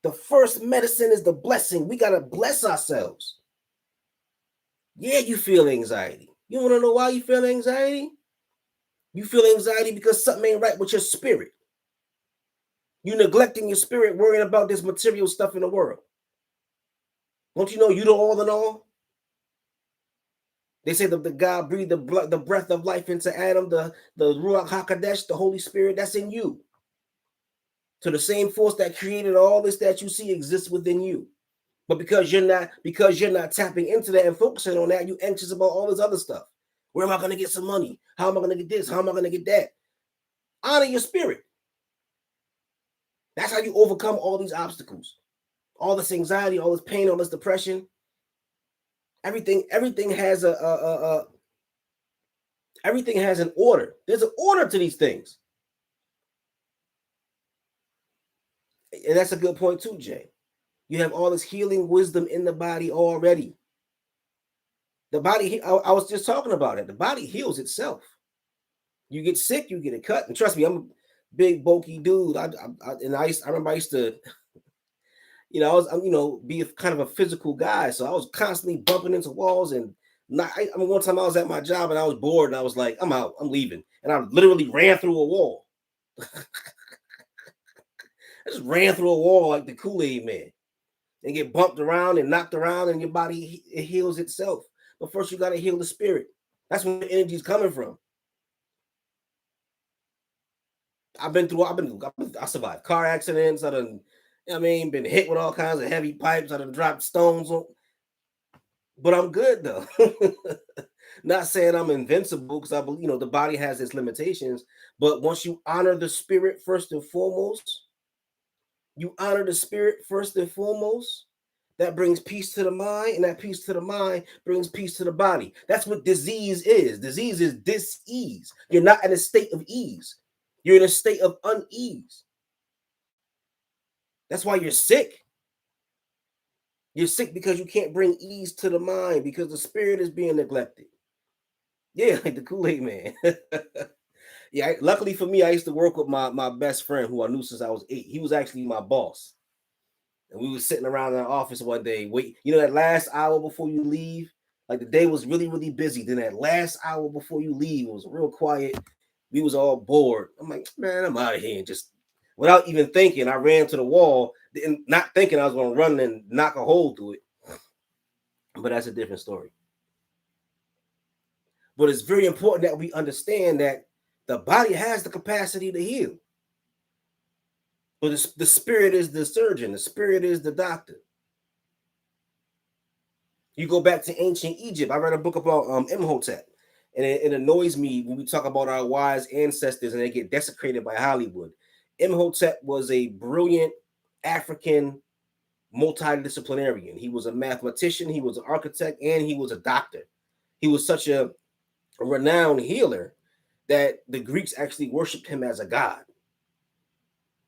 S1: The first medicine is the blessing. We got to bless ourselves. Yeah, you feel anxiety. You want to know why you feel anxiety? You feel anxiety because something ain't right with your spirit. You're neglecting your spirit, worrying about this material stuff in the world. Don't you know you're the all in all? They say that the God breathed the breath of life into Adam, the Ruach HaKodesh, the Holy Spirit, that's in you. So the same force that created all this that you see exists within you. But because you're not tapping into that and focusing on that, you're anxious about all this other stuff. Where am I going to get some money? How am I going to get this? How am I going to get that? Honor your spirit. That's how you overcome all these obstacles, all this anxiety, all this pain, all this depression. Everything has everything has an order. There's an order to these things. And that's a good point too, Jay. You have all this healing wisdom in the body already. The body, I was just talking about it. The body heals itself. You get sick, you get a cut. And trust me, I'm a big, bulky dude. I remember I used to, be kind of a physical guy. So I was constantly bumping into walls. And one time I was at my job and I was bored and I was like, I'm out, I'm leaving. And I literally ran through a wall. I just ran through a wall like the Kool-Aid man and get bumped around and knocked around, and your body, it heals itself. But first you got to heal the spirit. That's where the energy is coming from. I survived car accidents. I done, been hit with all kinds of heavy pipes. I done dropped stones on, but I'm good though. Not saying I'm invincible, because I believe, the body has its limitations. But once you honor the spirit first and foremost, You honor the spirit first and foremost. That brings peace to the mind, and that peace to the mind brings peace to the body. That's what disease is. Disease is dis-ease. You're not in a state of ease. You're in a state of unease. That's why you're sick. You're sick because you can't bring ease to the mind because the spirit is being neglected. Yeah, like the Kool-Aid man. Yeah, luckily for me, I used to work with my best friend who I knew since I was 8. He was actually my boss. And we were sitting around in our office one day, wait, that last hour before you leave, like the day was really, really busy. Then that last hour before you leave, it was real quiet. We was all bored. I'm like, man, I'm out of here. And just without even thinking, I ran to the wall, not thinking I was going to run and knock a hole through it. But that's a different story. But it's very important that we understand that the body has the capacity to heal. But the spirit is the surgeon. The spirit is the doctor. You go back to ancient Egypt. I read a book about Imhotep. And it annoys me when we talk about our wise ancestors and they get desecrated by Hollywood. Imhotep was a brilliant African multidisciplinarian. He was a mathematician, he was an architect, and he was a doctor. He was such a renowned healer that the Greeks actually worshipped him as a god.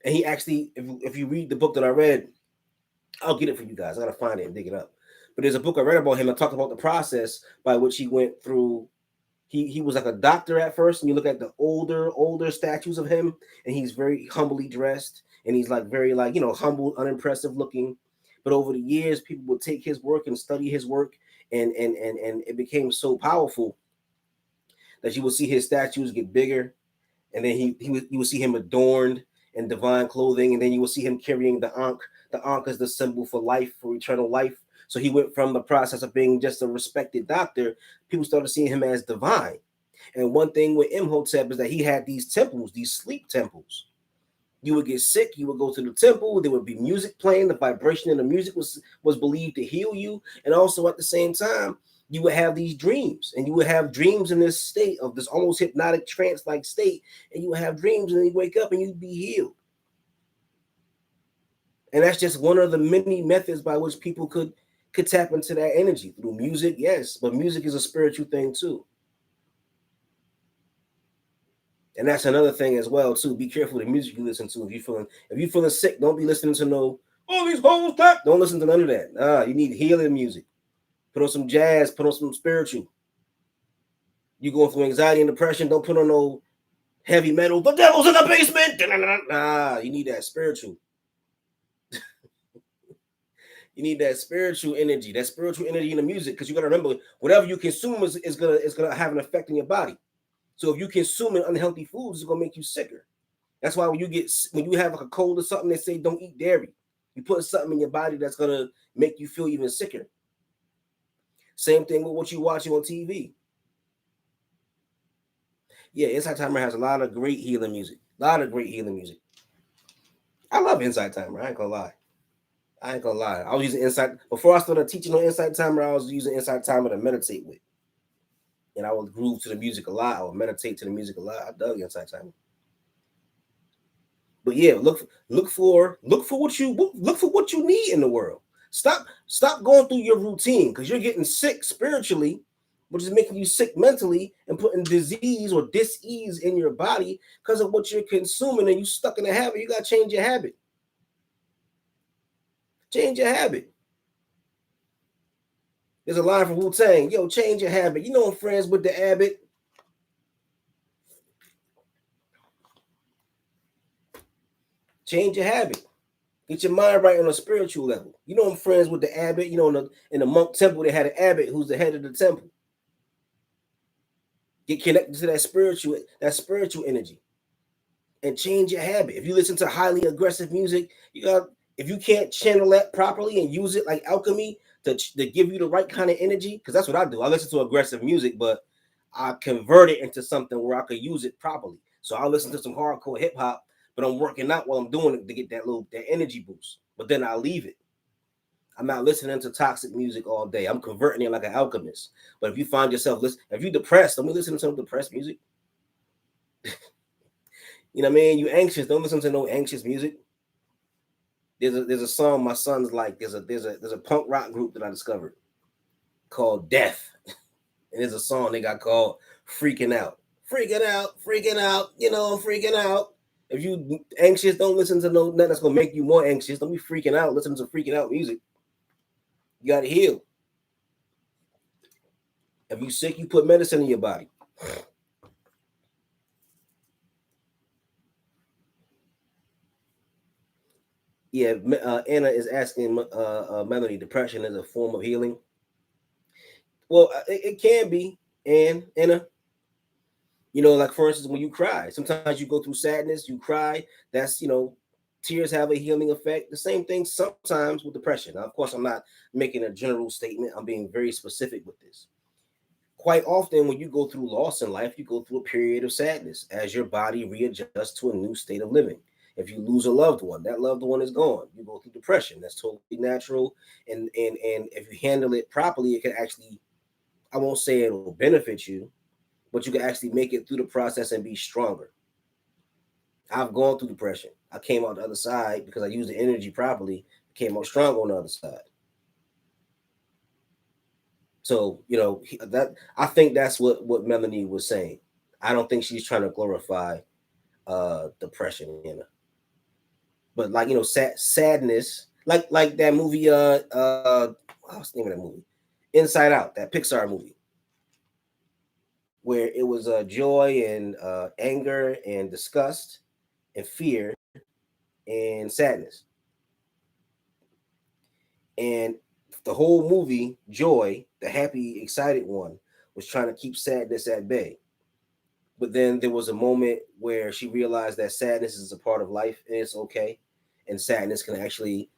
S1: And he actually, if you read the book that I read, I'll get it for you guys. I gotta find it and dig it up. But there's a book I read about him. I talked about the process by which he went through. He was like a doctor at first, and you look at the older statues of him, and he's very humbly dressed, and he's like very humble, unimpressive looking. But over the years, people would take his work and study his work, and it became so powerful that you would see his statues get bigger, and then you would see him adorned in divine clothing, and then you will see him carrying the Ankh. The Ankh is the symbol for life, for eternal life. So he went from the process of being just a respected doctor, people started seeing him as divine. And one thing with Imhotep is that he had these temples, these sleep temples. You would get sick, you would go to the temple, there would be music playing, the vibration in the music was believed to heal you. And also at the same time, you would have these dreams, and you would have dreams in this state of this almost hypnotic trance-like state, and you would have dreams and you wake up and you'd be healed. And that's just one of the many methods by which people could tap into that energy through music, yes, but music is a spiritual thing too. And that's another thing as well too. Be careful the music you listen to. If you're feeling sick, don't be listening to these hoes that. Don't listen to none of that. You need healing music. Put on some jazz. Put on some spiritual. You going through anxiety and depression? Don't put on no heavy metal. The devil's in the basement. You need that spiritual. You need that spiritual energy in the music, because you got to remember, whatever you consume is gonna have an effect on your body. So if you consuming unhealthy foods, it's gonna make you sicker. That's why when you have like a cold or something, they say don't eat dairy. You put something in your body that's gonna make you feel even sicker. Same thing with what you watching on TV. Yeah, Inside Timer has a lot of great healing music. I love Inside Timer. I ain't gonna lie. I was using Inside before I started teaching on Inside Timer. I was using Inside Timer to meditate with, and I would groove to the music a lot. I would meditate to the music a lot. I dug Inside Timer. But yeah, look for what you need in the world. Stop going through your routine, because you're getting sick spiritually, which is making you sick mentally and putting disease or dis-ease in your body because of what you're consuming, and you stuck in a habit. You gotta change your habit. Change your habit. There's a line from Wu-Tang, yo, change your habit. You know I'm friends with the Abbott. Change your habit. Get your mind right on a spiritual level. You know I'm friends with the Abbott. You know in the monk temple they had an Abbott who's the head of the temple. Get connected to that spiritual energy, and change your habit. If you listen to highly aggressive music, if you can't channel that properly and use it like alchemy to give you the right kind of energy, because that's what I do. I listen to aggressive music, but I convert it into something where I could use it properly. So I listen to some hardcore hip hop, but I'm working out while I'm doing it to get that energy boost. But then I leave it. I'm not listening to toxic music all day. I'm converting it like an alchemist. But if you find yourself if you're depressed, don't be listening to some depressed music. You know what I mean? You anxious, don't listen to no anxious music. There's a song my son's like. There's a punk rock group that I discovered called Death, and there's a song they got called Freaking Out. Freaking out, freaking out. You know, I'm freaking out. If you anxious, don't listen to nothing that's gonna make you more anxious. Don't be freaking out. Listen to freaking out music. You gotta heal. If you sick, you put medicine in your body. Yeah, Anna is asking Melanie, depression is a form of healing. Well, it can be, and Anna, like for instance, when you cry, sometimes you go through sadness, you cry. That's tears have a healing effect. The same thing sometimes with depression. Now, of course, I'm not making a general statement. I'm being very specific with this. Quite often, when you go through loss in life, you go through a period of sadness as your body readjusts to a new state of living. If you lose a loved one, that loved one is gone. You go through depression. That's totally natural. And if you handle it properly, it can actually, I won't say it'll benefit you, but you can actually make it through the process and be stronger. I've gone through depression. I came out the other side because I used the energy properly, came out stronger on the other side. So, that I think that's what Melanie was saying. I don't think she's trying to glorify depression, But like, sadness, like that movie what's the name of that movie? Inside Out, that Pixar movie, where it was joy and anger and disgust and fear and sadness. And the whole movie, Joy, the happy, excited one, was trying to keep sadness at bay. But then there was a moment where she realized that sadness is a part of life and it's okay. And sadness can actually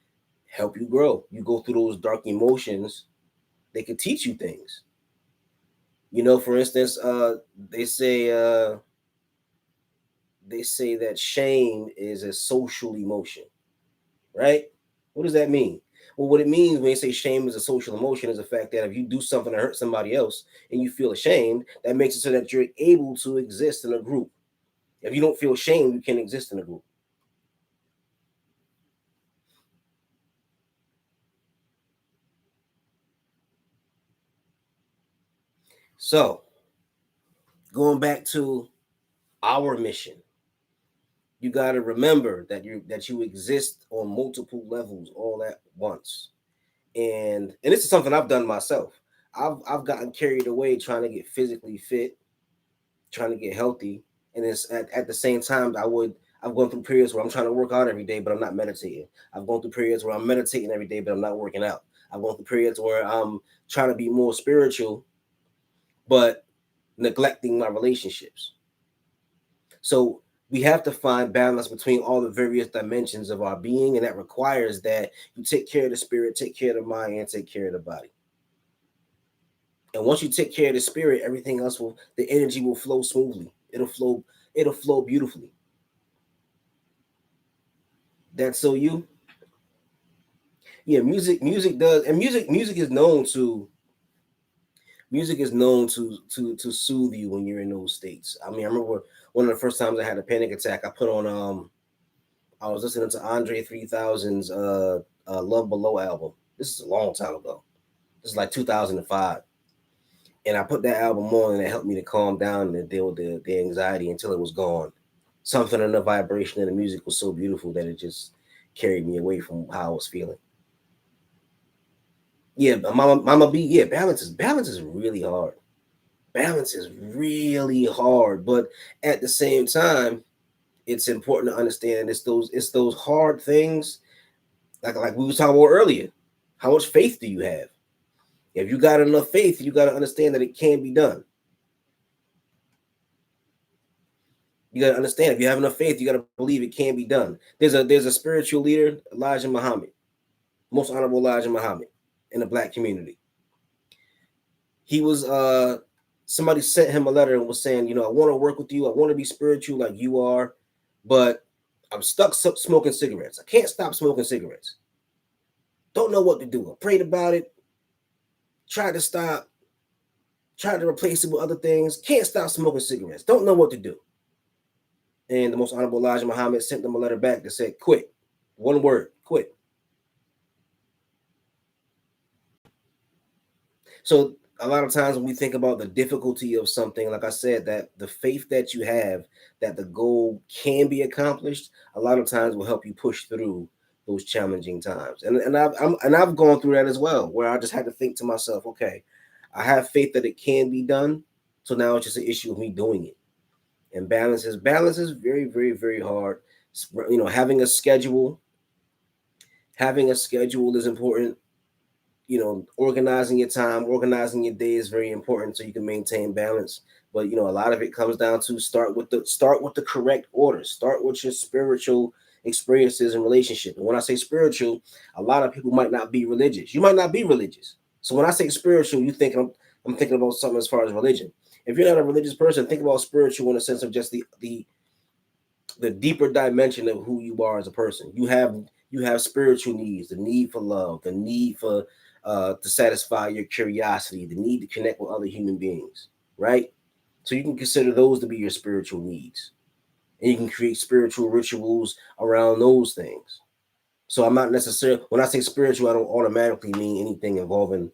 S1: help you grow. You go through those dark emotions, they can teach you things. For instance, they say that shame is a social emotion, right? What does that mean? Well, what it means when they say shame is a social emotion is the fact that if you do something to hurt somebody else and you feel ashamed, that makes it so that you're able to exist in a group. If you don't feel shame, you can't exist in a group. So, going back to our mission, you got to remember that you exist on multiple levels all at once. And this is something I've done myself. I've gotten carried away trying to get physically fit, trying to get healthy, and it's at the same time I've gone through periods where I'm trying to work out every day, but I'm not meditating. I've gone through periods where I'm meditating every day, but I'm not working out. I've gone through periods where I'm trying to be more spiritual, but neglecting my relationships. So we have to find balance between all the various dimensions of our being, and that requires that you take care of the spirit, take care of the mind, and take care of the body. And once you take care of the spirit, everything else the energy will flow smoothly. It'll flow beautifully. That's so you. Yeah, music does, and music is known to soothe you when you're in those states. I mean, I remember one of the first times I had a panic attack, I put on I was listening to Andre 3000's Love Below album. This is a long time ago. This is like 2005. And I put that album on and it helped me to calm down and deal with the anxiety until it was gone. Something in the vibration of the music was so beautiful that it just carried me away from how I was feeling. Yeah, Mama B, yeah, balance is really hard. Balance is really hard, but at the same time, it's important to understand it's those hard things, like we were talking about earlier. How much faith do you have? If you got enough faith, you got to understand that it can be done. You got to understand, if you have enough faith, you got to believe it can be done. There's a spiritual leader, Elijah Muhammad, most honorable Elijah Muhammad, in the black community. He was somebody sent him a letter and was saying, I want to work with you. I want to be spiritual like you are, but I'm stuck smoking cigarettes. I can't stop smoking cigarettes. Don't know what to do. I prayed about it. Tried to stop. Tried to replace it with other things. Can't stop smoking cigarettes. Don't know what to do. And the most honorable Elijah Muhammad sent them a letter back that said, quit. One word, quit. So a lot of times when we think about the difficulty of something, like I said, that the faith that you have that the goal can be accomplished, a lot of times will help you push through those challenging times. And I've gone through that as well, where I just had to think to myself, okay, I have faith that it can be done. So now it's just an issue of me doing it. And balance is very, very, very hard. You know, having a schedule is important. You know, organizing your time, organizing your day is very important so you can maintain balance. But you know, a lot of it comes down to start with the correct order. Start with your spiritual experiences and relationship. And when I say spiritual, a lot of people might not be religious. You might not be religious. So when I say spiritual, you think I'm thinking about something as far as religion. If you're not a religious person, think about spiritual in the sense of just the deeper dimension of who you are as a person. You have spiritual needs, the need for love, the need for to satisfy your curiosity, the need to connect with other human beings, right? So you can consider those to be your spiritual needs, and you can create spiritual rituals around those things. So I'm not necessarily, when I say spiritual, I don't automatically mean anything involving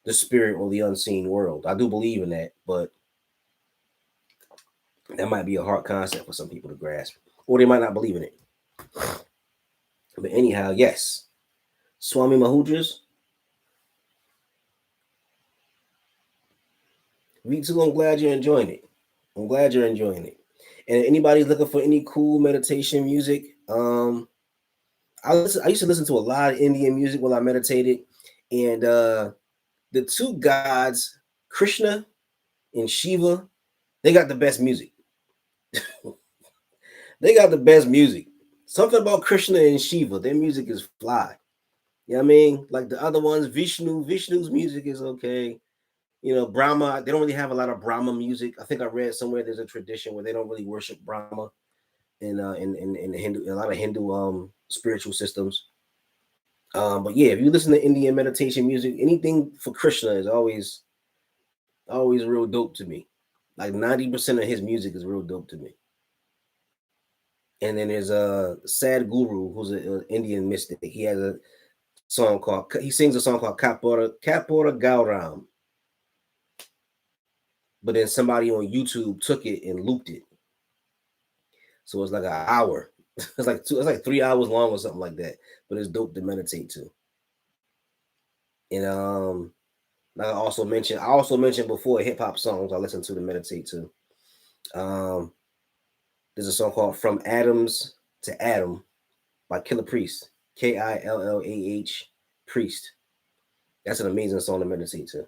S1: the spirit or the unseen world. I do believe in that, but that might be a hard concept for some people to grasp, or they might not believe in it. But anyhow, yes, Swami Mahudras, me too. I'm glad you're enjoying it. I'm glad you're enjoying it. And anybody's looking for any cool meditation music, I used to listen to a lot of Indian music while I meditated, and the two gods, Krishna and Shiva, they got the best music. They got the best music. Something about Krishna and Shiva, their music is fly. You know what I mean? Like the other ones, Vishnu's music is okay. You know, Brahma, they don't really have a lot of Brahma music. I think I read somewhere there's a tradition where they don't really worship Brahma in Hindu, in a lot of Hindu spiritual systems. But yeah, if you listen to Indian meditation music, anything for Krishna is always real dope to me. Like 90% of his music is real dope to me. And then there's a Sad Guru, who's an Indian mystic. He sings a song called Kapora Gauram. But then somebody on YouTube took it and looped it. So it's like an hour. It's like 3 hours long or something like that. But it's dope to meditate to. And like I also mentioned before, hip hop songs I listen to meditate to. There's a song called From Atoms to Adam by Killer Priest. Killah Priest. That's an amazing song to meditate to.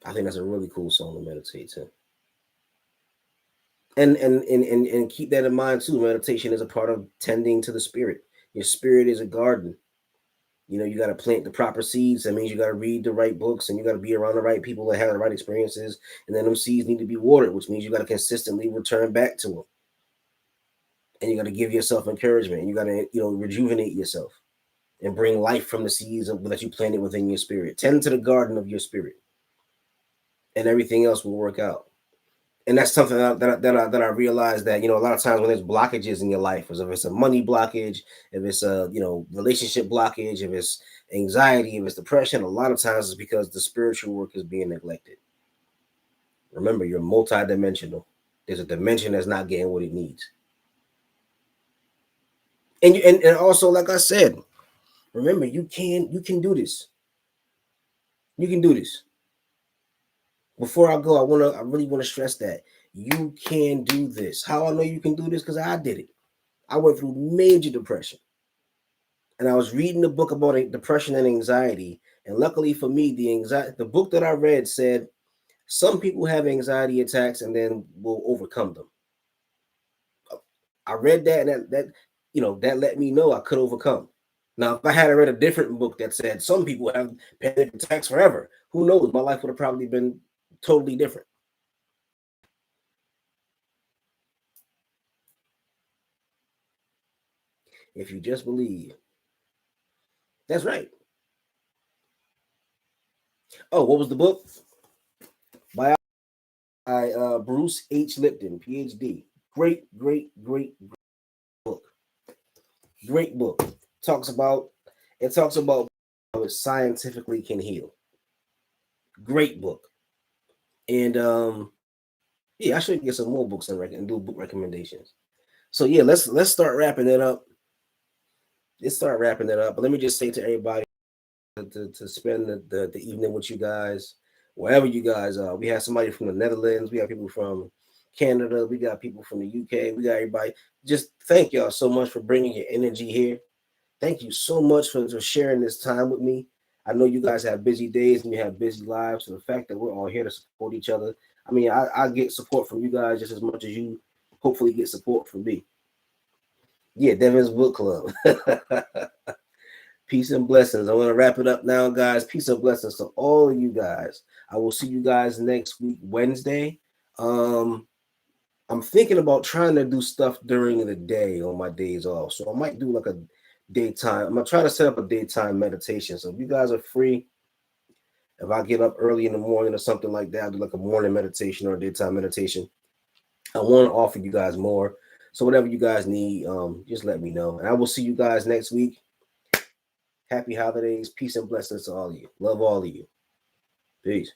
S1: I think that's a really cool song to meditate to. And keep that in mind too. Meditation is a part of tending to the spirit. Your spirit is a garden. You know, you got to plant the proper seeds. That means you got to read the right books, and you got to be around the right people that have the right experiences. And then them seeds need to be watered, which means you got to consistently return back to them. And you got to give yourself encouragement. And you got to, rejuvenate yourself and bring life from the seeds that you planted within your spirit. Tend to the garden of your spirit, and everything else will work out. And that's something that I realized that, a lot of times when there's blockages in your life, as if it's a money blockage, if it's a relationship blockage, if it's anxiety, if it's depression, a lot of times it's because the spiritual work is being neglected. Remember, you're multidimensional. There's a dimension that's not getting what it needs. And also, like I said, remember, you can do this. You can do this. Before I go, I really want to stress that you can do this. How I know you can do this? Because I did it. I went through major depression, and I was reading the book about depression and anxiety. And luckily for me, the book that I read said some people have anxiety attacks and then will overcome them. I read that, and that let me know I could overcome. Now, if I had read a different book that said some people have panic attacks forever, who knows? My life would have probably been totally different. If you just believe. That's right. Oh, what was the book? By Bruce H. Lipton, PhD. Great, great, great book. Great book. Talks about how it scientifically can heal. Great book. And yeah, I should get some more books and do book recommendations. So yeah, let's start wrapping it up. Let's start wrapping it up. But let me just say to everybody to spend the evening with you guys, wherever you guys are. We have somebody from the Netherlands, we have people from Canada, we got people from the UK, we got everybody. Just thank y'all so much for bringing your energy here. Thank you so much for sharing this time with me. I know you guys have busy days and you have busy lives. So the fact that we're all here to support each other, I mean, I get support from you guys just as much as you hopefully get support from me. Yeah, Devin's Book Club. Peace and blessings. I want to wrap it up now, guys. Peace and blessings to all of you guys. I will see you guys next week, Wednesday. I'm thinking about trying to do stuff during the day on my days off. So I might do like a daytime. I'm gonna try to set up a daytime meditation. So if you guys are free, if I get up early in the morning or something like that, I'll do like a morning meditation or a daytime meditation. I want to offer you guys more. So whatever you guys need, just let me know. And I will see you guys next week. Happy holidays. Peace and blessings to all of you. Love all of you. Peace.